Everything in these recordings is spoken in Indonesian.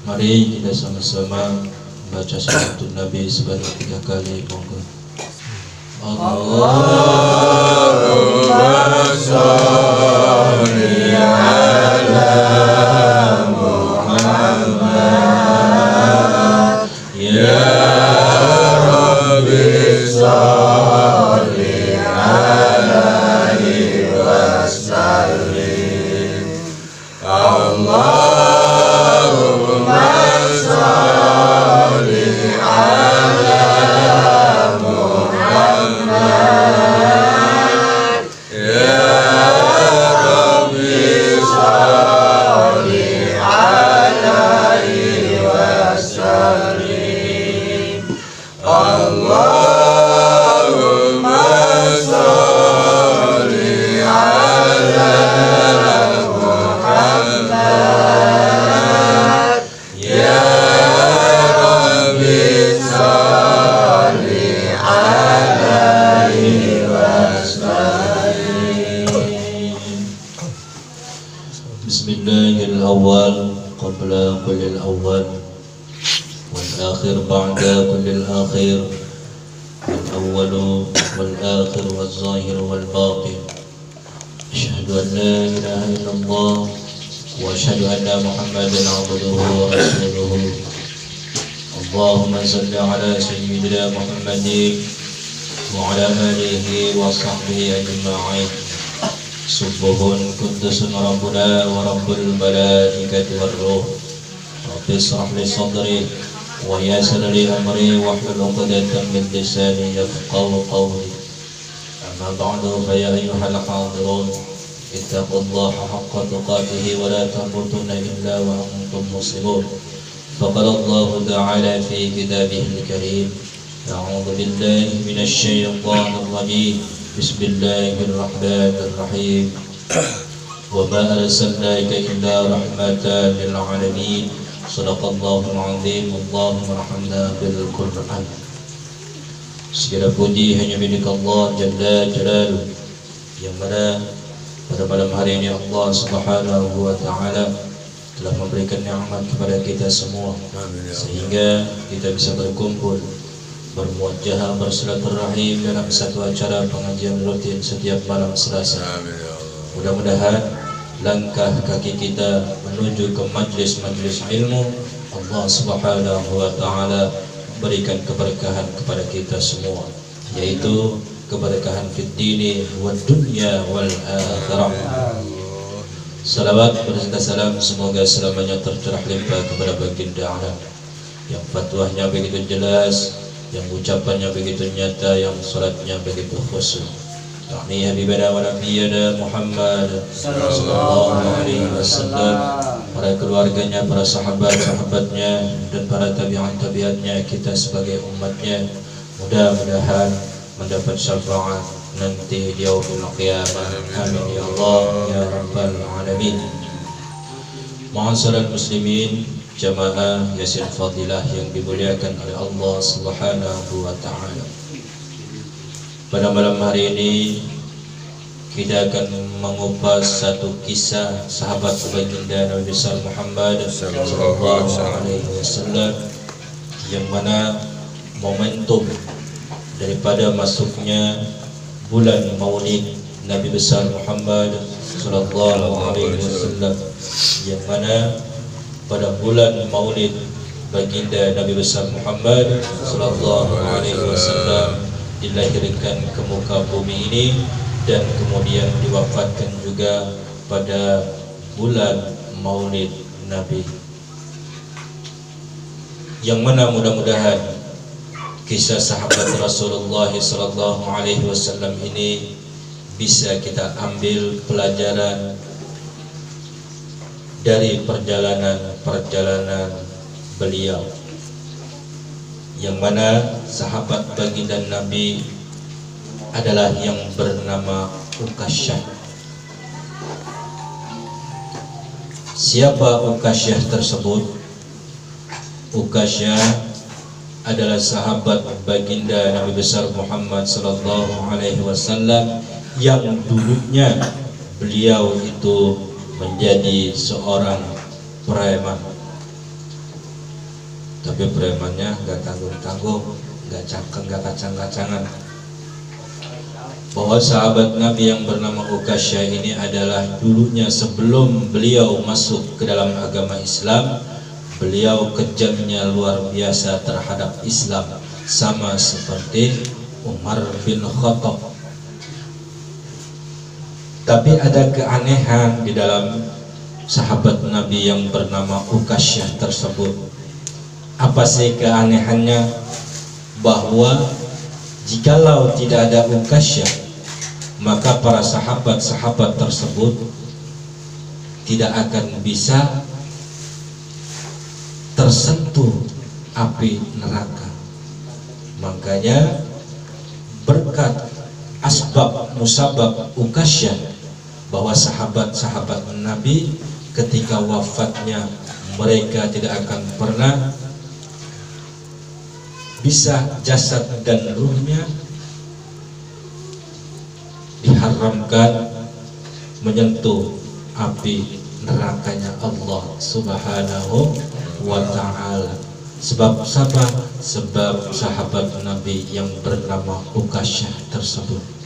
Mari kita sama-sama baca salatul Nabi sebanyak 3 kali. Monggo. Allahumma sholli ala Muhammad ya Rabbi sholli alaihi wasallim. Bismillahirrahmanirrahim. Qabla kullil awwal wal akhir ba'da kullil akhir, wal awwalu wal akhir wal zahir wal batin. Asyhadu an la ilaha illallah wa asyhadu anna Muhammadan abduhu wa rasuluhu. Allahumma salli ala sayyidina Muhammadin wa ala alihi wa sahbihi ajma'in. Subuhun kudusun Rabbuna wa Rabbul malaikati war ruh. Rabbi israh li sadri wa yassir li amri wahlul 'uqdatam min lisani yafqahu qawli. Amma ba'du, fa ya ayyuhal hadirun ittaqullaha haqqa tuqatih wa la tamutunna illa wa antum muslimun. Faqala Allah ta'ala fi kitabihil karim, a'udzu billahi minasy syaithanir rajim. Bismillahirrahmanirrahim. Wa ma arsalnaka illa rahmatan lil alamin. Shadaqallahul azim. Allahumma arhamna bil Qur'an. Segala puji hanya milik Allah Jalla Jalaluhu, yang mana pada malam hari ini Allah Subhanahu wa taala telah memberikan nikmat kepada kita semua, sehingga kita bisa berkumpul, bermuajahah, bersilaturahim dalam satu acara pengajian rutin setiap malam Selasa. Mudah-mudahan langkah kaki kita menuju ke majlis-majlis ilmu Allah Subhanahu wa taala berikan keberkahan kepada kita semua, yaitu keberkahan fid dini wad dunya wal akhirah. Salawat berserta salam semoga selamanya tercurah limpah kepada baginda alam yang fatwahnya begitu jelas, yang ucapannya begitu nyata, yang salatnya begitu khusyuk. Ta'ni habibana wa nabiyana Muhammad sallallahu alaihi wasallam, para keluarganya, para sahabat-sahabatnya, dan para tabi'at-tabi'atnya, kita sebagai umatnya. Mudah-mudahan mendapat syafaat nanti di yaumil qiyamah. Amin ya Allah ya rabbal alamin. Ma'asyiral muslimin, jamaah Yasin Fadilah yang dimuliakan oleh Allah Subhanahu wa taala. Pada malam hari ini kita akan mengupas satu kisah sahabat baginda Nabi besar Muhammad sallallahu alaihi wasallam, yang mana momentum daripada masuknya bulan Maulid Nabi besar Muhammad sallallahu alaihi wasallam, yang mana pada bulan Maulid baginda Nabi besar Muhammad sallallahu alaihi wasallam dilahirkan ke muka bumi ini, dan kemudian diwafatkan juga pada bulan Maulid Nabi, yang mana mudah-mudahan kisah sahabat Rasulullah sallallahu alaihi wasallam ini bisa kita ambil pelajaran dari perjalanan beliau, yang mana sahabat baginda Nabi adalah yang bernama Ukasyah. Siapa Ukasyah tersebut? Ukasyah adalah sahabat baginda Nabi besar Muhammad sallallahu alaihi wasallam yang dulunya beliau itu menjadi seorang preman. Tapi premannya gak tanggung-tanggung, gak cangkeng, gak kacang-kacangan. Bahwa sahabat Nabi yang bernama Ukasyah ini adalah dulunya sebelum beliau masuk ke dalam agama Islam, beliau kejamnya luar biasa terhadap Islam, sama seperti Umar bin Khattab. Tapi ada keanehan di dalam sahabat Nabi yang bernama Ukasyah tersebut. Apa sih keanehannya? Bahwa jikalau tidak ada Ukasyah, maka para sahabat-sahabat tersebut tidak akan bisa tersentuh api neraka. Makanya berkat asbab musabab Ukasyah, bahwa sahabat-sahabat Nabi ketika wafatnya mereka tidak akan pernah bisa jasad dan ruhnya diharamkan menyentuh api nerakanya Allah Subhanahu wa ta'ala. Sebab sahabat Nabi yang bernama Ukasyah tersebut.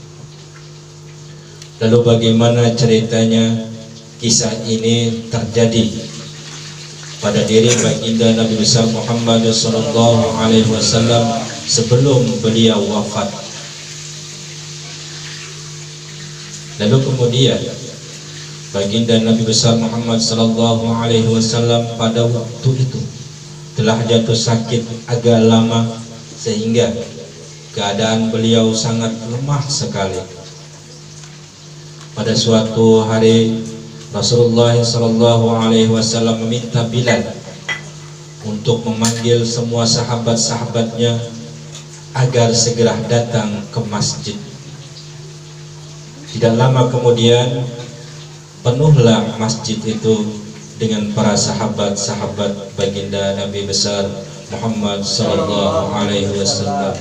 Lalu bagaimana ceritanya kisah ini terjadi pada diri baginda Nabi besar Muhammad sallallahu alaihi wasallam sebelum beliau wafat. Lalu kemudian baginda Nabi besar Muhammad sallallahu alaihi wasallam pada waktu itu telah jatuh sakit agak lama, sehingga keadaan beliau sangat lemah sekali. Pada suatu hari Rasulullah sallallahu alaihi wasallam meminta Bilal untuk memanggil semua sahabat-sahabatnya agar segera datang ke masjid. Tidak lama kemudian penuhlah masjid itu dengan para sahabat-sahabat baginda Nabi besar Muhammad sallallahu alaihi wasallam.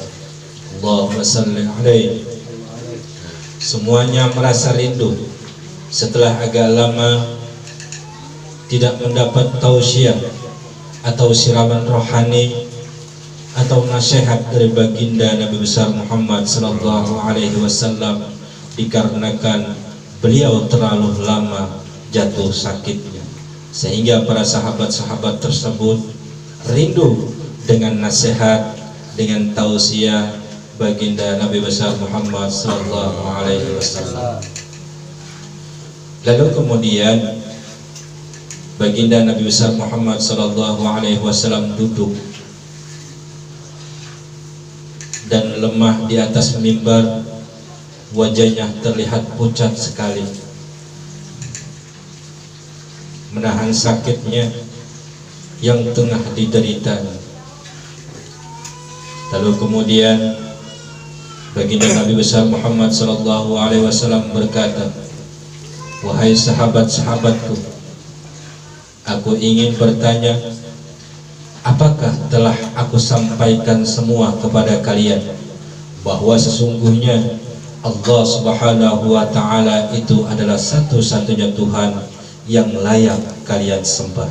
Allahumma salli alaihi. Semuanya merasa rindu setelah agak lama tidak mendapat tausiah atau siraman rohani atau nasihat dari baginda Nabi besar Muhammad sallallahu alaihi wasallam, dikarenakan beliau terlalu lama jatuh sakitnya, sehingga para sahabat-sahabat tersebut rindu dengan nasihat, dengan tausiah baginda Nabi besar Muhammad sallallahu alaihi wasallam. Lalu kemudian baginda Nabi besar Muhammad sallallahu alaihi wasallam duduk dan lemah di atas mimbar. Wajahnya terlihat pucat sekali, menahan sakitnya yang tengah diderita. Lalu kemudian baginda Nabi besar Muhammad sallallahu alaihi wasallam berkata, "Wahai sahabat-sahabatku, aku ingin bertanya, apakah telah aku sampaikan semua kepada kalian bahwa sesungguhnya Allah Subhanahu wa ta'ala itu adalah satu-satunya Tuhan yang layak kalian sembah?"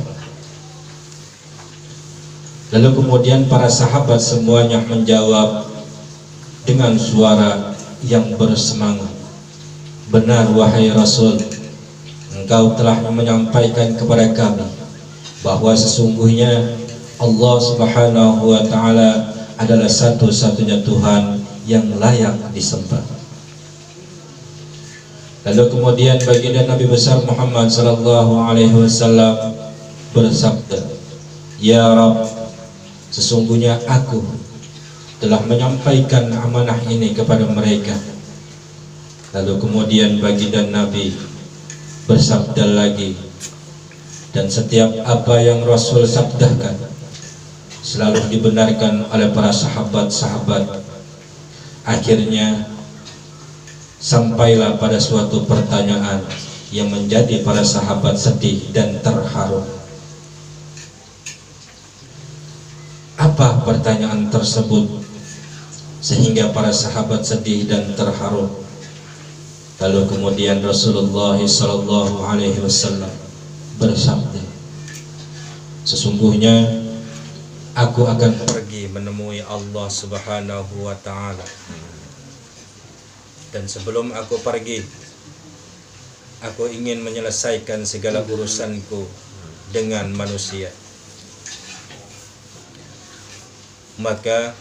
Lalu kemudian para sahabat semuanya menjawab dengan suara yang bersemangat, "Benar wahai Rasul, engkau telah menyampaikan kepada kami bahwa sesungguhnya Allah Subhanahu wa ta'ala adalah satu-satunya Tuhan yang layak disembah." Lalu kemudian baginda Nabi besar Muhammad sallallahu alaihi wasallam bersabda, "Ya Rabb, sesungguhnya aku telah menyampaikan amanah ini kepada mereka. Lalu kemudian baginda Nabi bersabda lagi, dan setiap apa yang Rasul sabdakan selalu dibenarkan oleh para sahabat-sahabat. Akhirnya sampailah pada suatu pertanyaan yang menjadi para sahabat sedih dan terharu. Apa pertanyaan tersebut sehingga para sahabat sedih dan terharu? Lalu kemudian Rasulullah SAW bersabda, sesungguhnya aku akan pergi menemui Allah Subhanahu wa Ta'ala, dan sebelum aku pergi, aku ingin menyelesaikan segala urusanku dengan manusia. Maka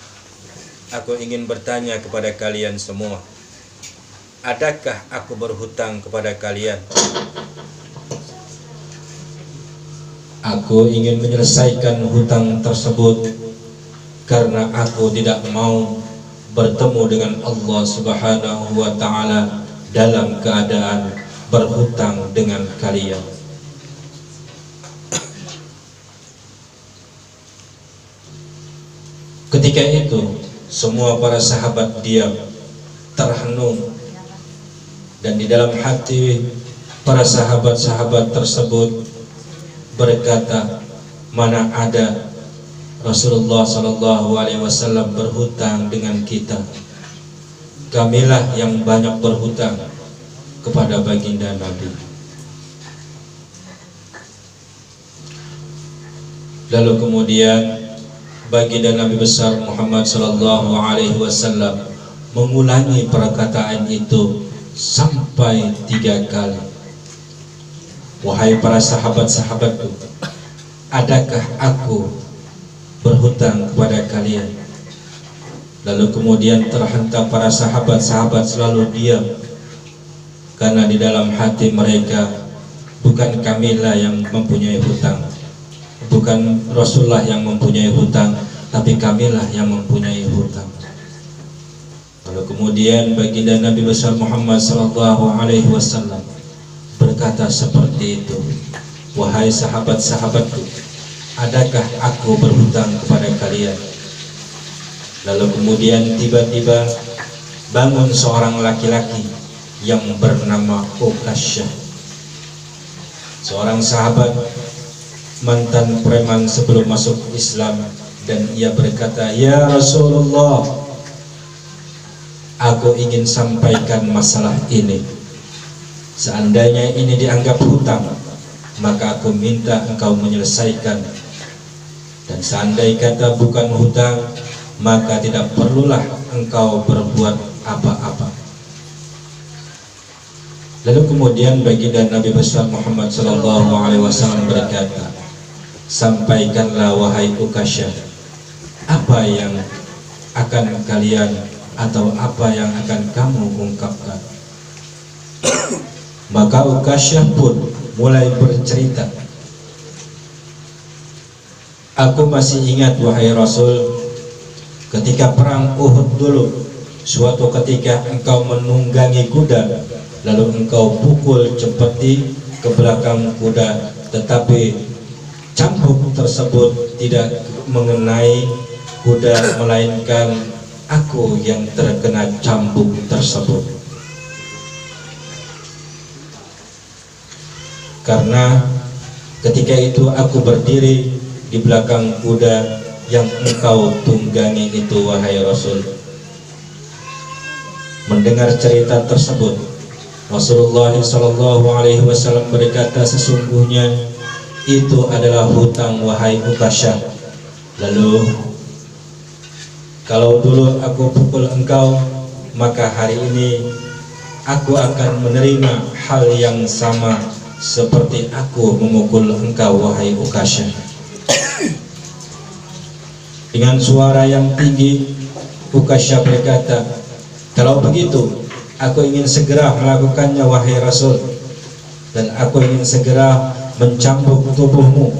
aku ingin bertanya kepada kalian semua, adakah aku berhutang kepada kalian? Aku ingin menyelesaikan hutang tersebut karena aku tidak mau bertemu dengan Allah Subhanahu wa Ta'ala dalam keadaan berhutang dengan kalian. Ketika itu semua para sahabat diam, terhenung, dan di dalam hati para sahabat-sahabat tersebut berkata, mana ada Rasulullah SAW berhutang dengan kita. Kamilah yang banyak berhutang kepada baginda Nabi. Lalu kemudian baginda Nabi besar Muhammad SAW mengulangi perkataan itu sampai 3 kali. Wahai para sahabat-sahabatku, adakah aku berhutang kepada kalian? Lalu kemudian terhentak para sahabat-sahabat selalu diam, karena di dalam hati mereka bukan kamilah yang mempunyai hutang, bukan Rasulullah yang mempunyai hutang, tapi kamilah yang mempunyai hutang. Lalu kemudian baginda Nabi besar Muhammad SAW berkata seperti itu, wahai sahabat-sahabatku, adakah aku berhutang kepada kalian? Lalu kemudian tiba-tiba bangun seorang laki-laki yang bernama Ukasyah, seorang sahabat mantan preman sebelum masuk Islam, dan ia berkata, ya Rasulullah, aku ingin sampaikan masalah ini. Seandainya ini dianggap hutang, maka aku minta engkau menyelesaikan, dan seandainya kata bukan hutang, maka tidak perlulah engkau berbuat apa-apa. Lalu kemudian baginda Nabi besar Muhammad SAW berkata, sampaikanlah wahai Ukasyah, apa yang akan kalian atau apa yang akan kamu ungkapkan. Maka Ukasyah pun mulai bercerita, aku masih ingat wahai Rasul, ketika perang Uhud dulu, suatu ketika engkau menunggangi kuda, lalu engkau pukul cepeti ke belakang kuda, tetapi cambuk tersebut tidak mengenai kuda, melainkan aku yang terkena cambuk tersebut. Karena ketika itu aku berdiri di belakang kuda yang engkau tunggangi itu, wahai Rasul. Mendengar cerita tersebut, Rasulullah SAW berkata, sesungguhnya itu adalah hutang wahai Ukasyah. Lalu kalau dulu aku pukul engkau, maka hari ini aku akan menerima hal yang sama seperti aku memukul engkau wahai Ukasyah. Dengan suara yang tinggi Ukasyah berkata, kalau begitu aku ingin segera melakukannya wahai Rasul, dan aku ingin segera mencambuk tubuhmu.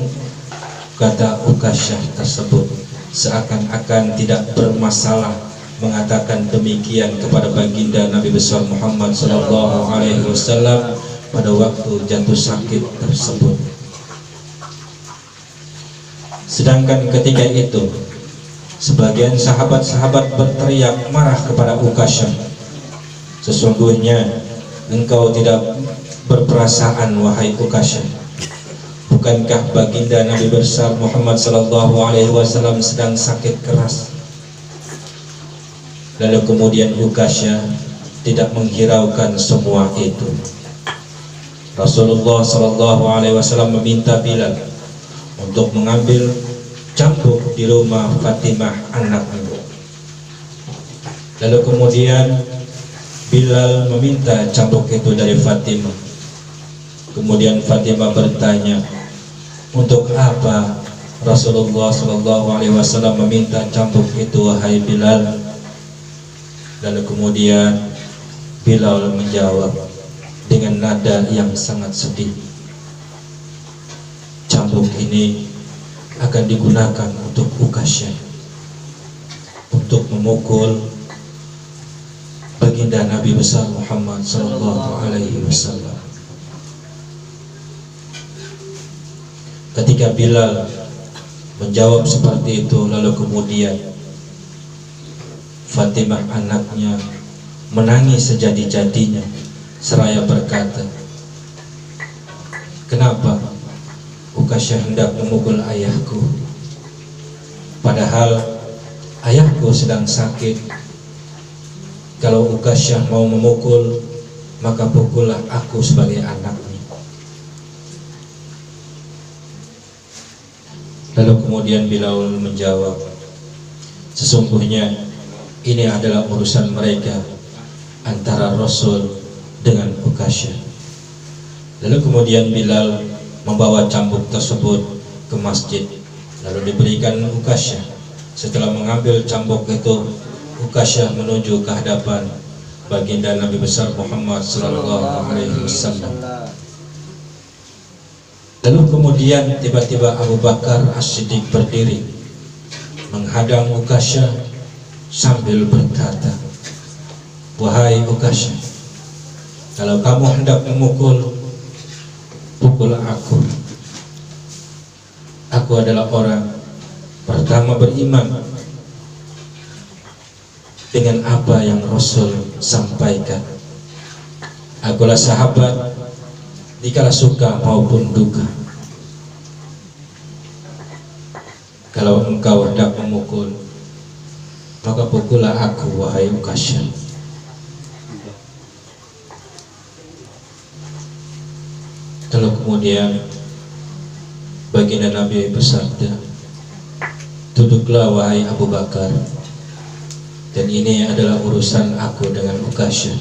Kata Ukasyah tersebut seakan-akan tidak bermasalah mengatakan demikian kepada baginda Nabi besar Muhammad sallallahu alaihi wasallam pada waktu jatuh sakit tersebut. Sedangkan ketika itu sebagian sahabat-sahabat berteriak marah kepada Ukasyah, sesungguhnya engkau tidak berperasaan wahai Ukasyah. Bukankah baginda Nabi besar Muhammad sallallahu alaihi wasallam sedang sakit keras? Lalu kemudian Ukasyah tidak menghiraukan semua itu. Rasulullah sallallahu alaihi wasallam meminta Bilal untuk mengambil cambuk di rumah Fatimah anaknya. Lalu kemudian Bilal meminta cambuk itu dari Fatimah. Kemudian Fatimah bertanya, untuk apa Rasulullah sallallahu alaihi wasallam meminta cambuk itu wahai Bilal? Lalu kemudian Bilal menjawab dengan nada yang sangat sedih, cambuk ini akan digunakan untuk Ukasyah, untuk memukul baginda Nabi besar Muhammad sallallahu alaihi wasallam. Ketika Bilal menjawab seperti itu, lalu kemudian Fatimah anaknya menangis sejadi-jadinya seraya berkata, kenapa Ukasyah hendak memukul ayahku, padahal ayahku sedang sakit. Kalau Ukasyah mau memukul, maka pukullah aku sebagai anaknya. Lalu kemudian Bilal menjawab, sesungguhnya ini adalah urusan mereka antara Rasul dengan Ukasyah. Lalu kemudian Bilal membawa cambuk tersebut ke masjid, lalu diberikan Ukasyah. Setelah mengambil cambuk itu, Ukasyah menuju ke hadapan baginda Nabi besar Muhammad sallallahu alaihi wasallam. Lalu kemudian tiba-tiba Abu Bakar As-Siddiq berdiri menghadang Ukasyah sambil berkata, wahai Ukasyah, kalau kamu hendak memukul, pukul aku. Aku adalah orang pertama beriman dengan apa yang Rasul sampaikan. Akulah sahabat dikala suka maupun duka. Kalau engkau hendak memukul, maka pukullah aku wahai Ukasyah. Lalu kemudian baginda Nabi bersabda, duduklah wahai Abu Bakar, dan ini adalah urusan aku dengan Ukasyah.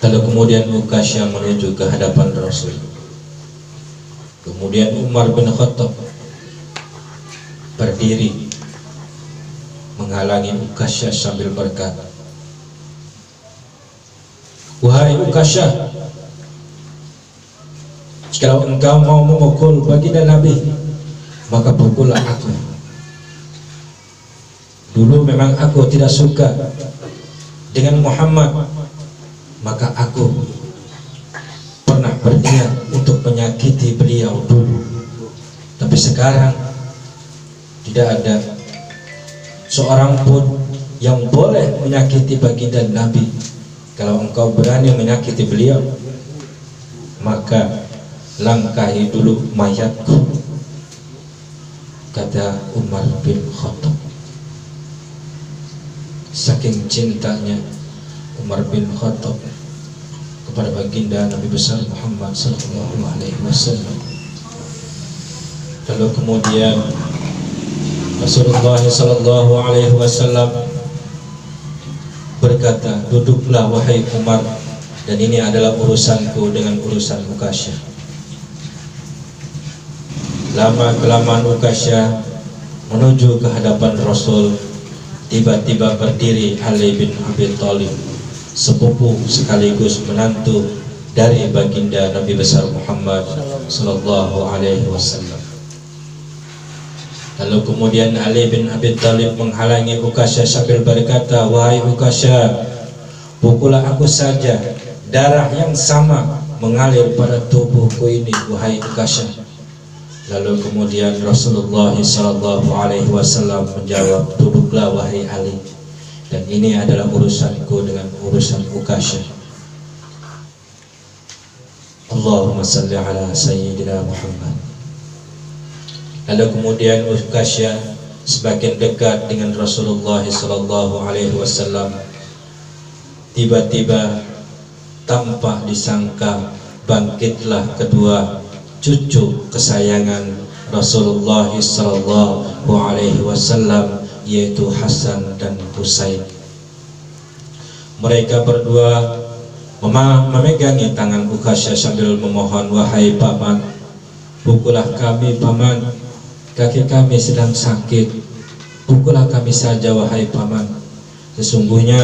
Lalu kemudian Ukasyah menuju ke hadapan Rasul. Kemudian Umar bin Khattab berdiri menghalangi Ukasyah sambil berkata, wahai Ukasyah, kalau engkau mau memukul baginda Nabi, maka pukullah aku. Dulu memang aku tidak suka dengan Muhammad, maka aku pernah berniat untuk menyakiti beliau dulu. Tapi sekarang tidak ada seorang pun yang boleh menyakiti baginda Nabi. Kalau engkau berani menyakiti beliau, maka langkahi dulu mayatku, kata Umar bin Khattab. Saking cintanya Umar bin Khattab kepada baginda Nabi besar Muhammad sallallahu alaihi wasallam. Lalu kemudian Rasulullah sallallahu alaihi wasallam berkata, duduklah wahai Umar, dan ini adalah urusanku dengan urusan Ukasyah. Lama kelamaan Ukasyah menuju ke hadapan Rasul. Tiba-tiba berdiri Ali bin Abi Thalib, sepupu sekaligus menantu dari baginda Nabi besar Muhammad sallallahu alaihi wasallam. Lalu kemudian Ali bin Abi Thalib menghalangi Uqasyah sambil berkata, wahai Uqasyah, pukullah aku saja, darah yang sama mengalir pada tubuhku ini, wahai Uqasyah. Lalu kemudian Rasulullah SAW menjawab, duduklah wahai Ali, dan ini adalah urusanku dengan urusan Uqasyah. Allahumma salli ala Sayyidina Muhammad. Lalu kemudian Uqasyah semakin dekat dengan Rasulullah SAW. Tiba-tiba tanpa disangka bangkitlah kedua cucu kesayangan Rasulullah SAW, yaitu Hasan dan Husain. Mereka berdua memegangi tangan Uqasyah sambil memohon, wahai paman, pukullah kami paman, kaki kami sedang sakit, pukullah kami saja wahai paman, sesungguhnya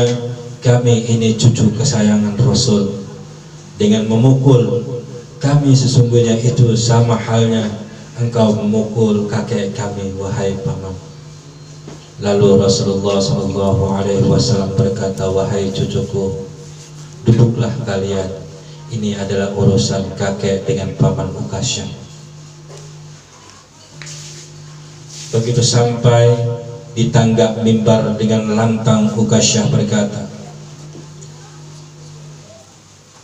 kami ini cucu kesayangan Rasul, dengan memukul kami sesungguhnya itu sama halnya engkau memukul kakek kami wahai paman. Lalu Rasulullah SAW berkata, wahai cucuku, duduklah kalian, ini adalah urusan kakek dengan paman Uqasyah. Begitu sampai di tangga mimbar dengan lantang, Uqasyah berkata,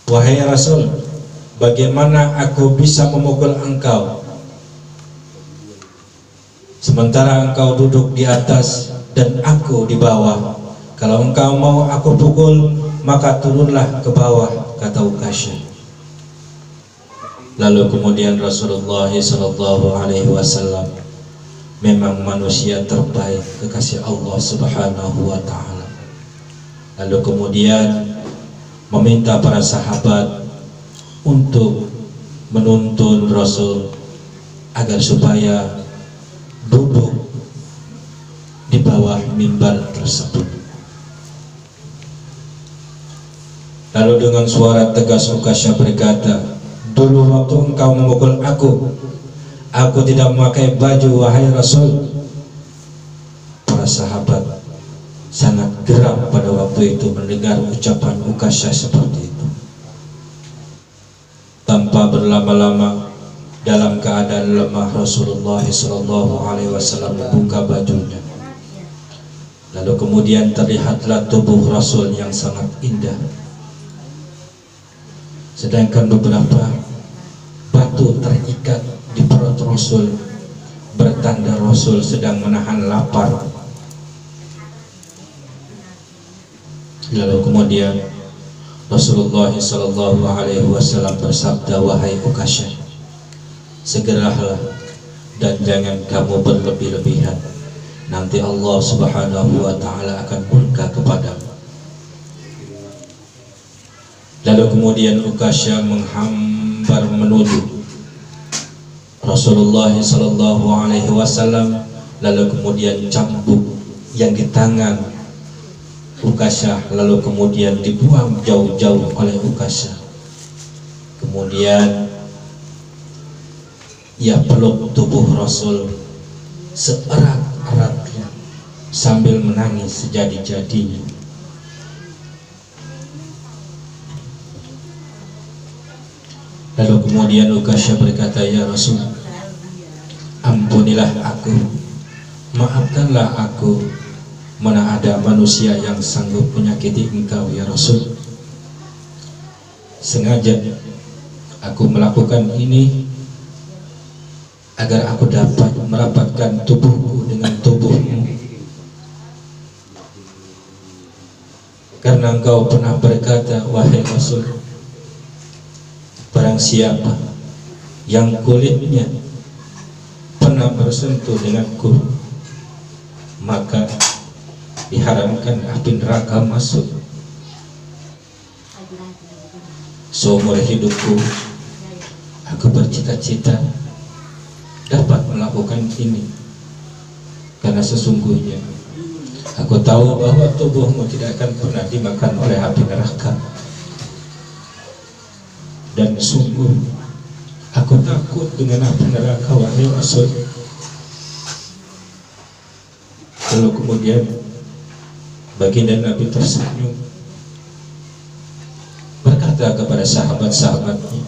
wahai Rasul, bagaimana aku bisa memukul engkau sementara engkau duduk di atas dan aku di bawah? Kalau engkau mau aku pukul, maka turunlah ke bawah, kata Uqasyah. Lalu kemudian Rasulullah SAW, memang manusia terbaik, kekasih Allah Subhanahu wa Ta'ala. Lalu kemudian meminta para sahabat untuk menuntun Rasul agar supaya duduk di bawah mimbar tersebut. Lalu dengan suara tegas Uqasyah berkata, dulu waktu engkau memukul aku tidak memakai baju wahai Rasul. Para sahabat sangat geram pada waktu itu mendengar ucapan Uqasyah seperti itu. Tanpa berlama-lama, dalam keadaan lemah, Rasulullah SAW membuka bajunya. Lalu kemudian terlihatlah tubuh Rasul yang sangat indah, sedangkan beberapa batu terikat di perut Rasul, bertanda Rasul sedang menahan lapar. Lalu kemudian Rasulullah SAW bersabda, wahai Uqasyah, segeralah dan jangan kamu berlebih-lebihan, nanti Allah Subhanahu wa Ta'ala akan murka kepadamu. Lalu kemudian Uqasyah menghambar menuju Rasulullah SAW. Lalu kemudian cambuk yang di tangan Uqasyah lalu kemudian dibuang jauh-jauh oleh Uqasyah. Kemudian ia peluk tubuh Rasul seerat-eratnya sambil menangis sejadi-jadinya. Lalu kemudian Uqasyah berkata, ya Rasul, ampunilah aku, maafkanlah aku, mana ada manusia yang sanggup menyakiti engkau ya Rasul. Sengaja aku melakukan ini agar aku dapat merapatkan tubuhku dengan tubuhmu, karena engkau pernah berkata, wahai Rasul, barang siapa yang kulitnya pernah bersentuh denganku, maka diharamkan api neraka masuk. Seumur hidupku aku bercita-cita dapat melakukan ini, karena sesungguhnya aku tahu bahwa tubuhmu tidak akan pernah dimakan oleh api neraka, dan sungguh aku takut dengan api neraka wahai Rasul. Lalu kemudian baginda Nabi tersenyum, berkata kepada sahabat-sahabatnya,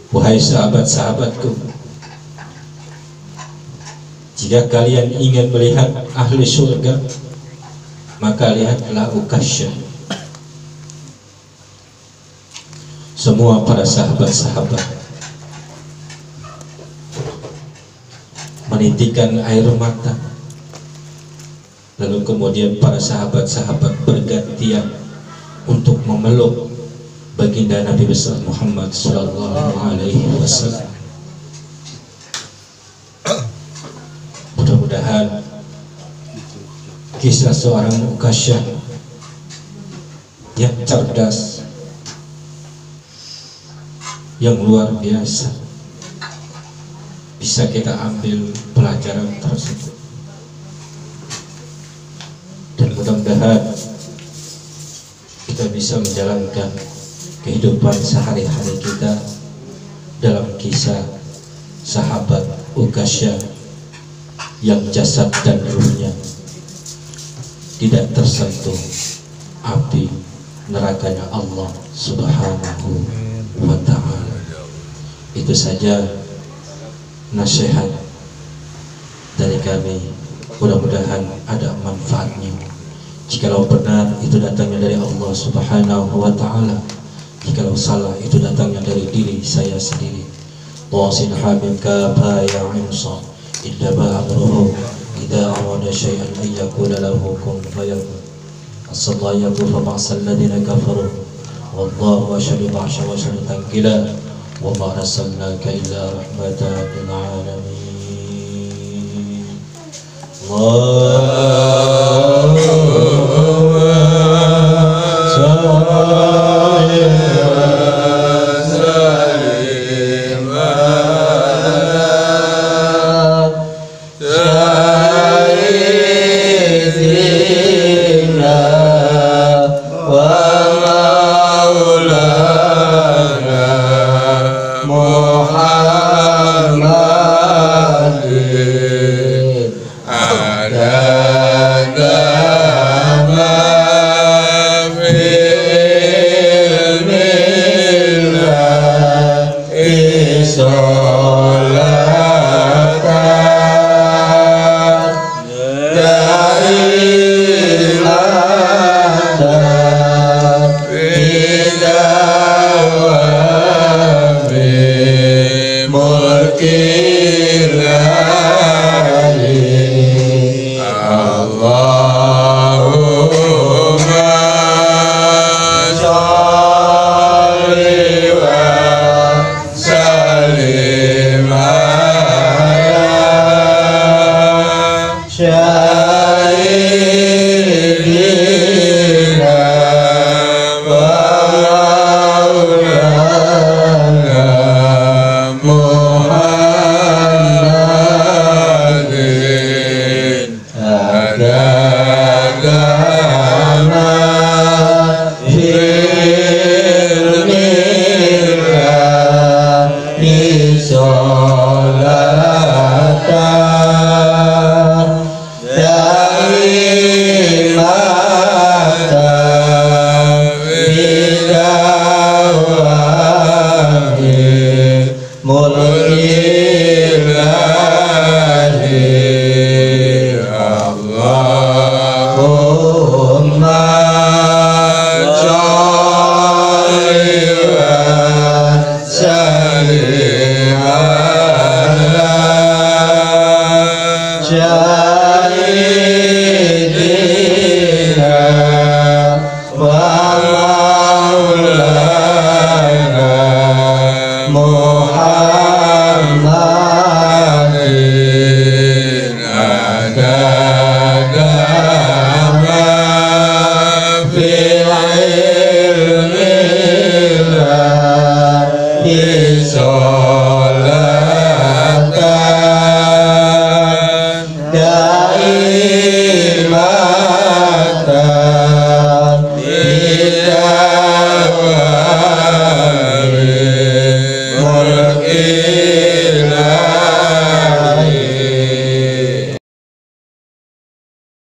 wahai sahabat-sahabatku, jika kalian ingin melihat ahli surga, maka lihatlah Ukasyah. Semua para sahabat-sahabat menitikkan air mata. Lalu kemudian para sahabat-sahabat bergantian untuk memeluk baginda Nabi besar Muhammad sallallahu alaihi wasallam. Mudah-mudahan kisah seorang Ukasyah yang cerdas, yang luar biasa, bisa kita ambil pelajaran tersebut. Dan mudah-mudahan kita bisa menjalankan kehidupan sehari-hari kita dalam kisah sahabat Ukasyah yang jasad dan ruhnya tidak tersentuh api nerakanya Allah Subhanahu wa ta'ala. Itu saja nasihat dari kami, mudah-mudahan ada manfaatnya. Jikalau benar itu datangnya dari Allah Subhanahu wa ta'ala, jikalau salah itu datangnya dari diri saya sendiri. Tasin hamim kafa ya imsa idaba amruhu idza arada syai'an ay yaqula lahu kun fayakun. As-sallallahu fa ba'sal ladina kafaru wallahu ashhadu ba'sha wa ashhadu tankila wa ma arsalnaka illa rahmatan lil alamin.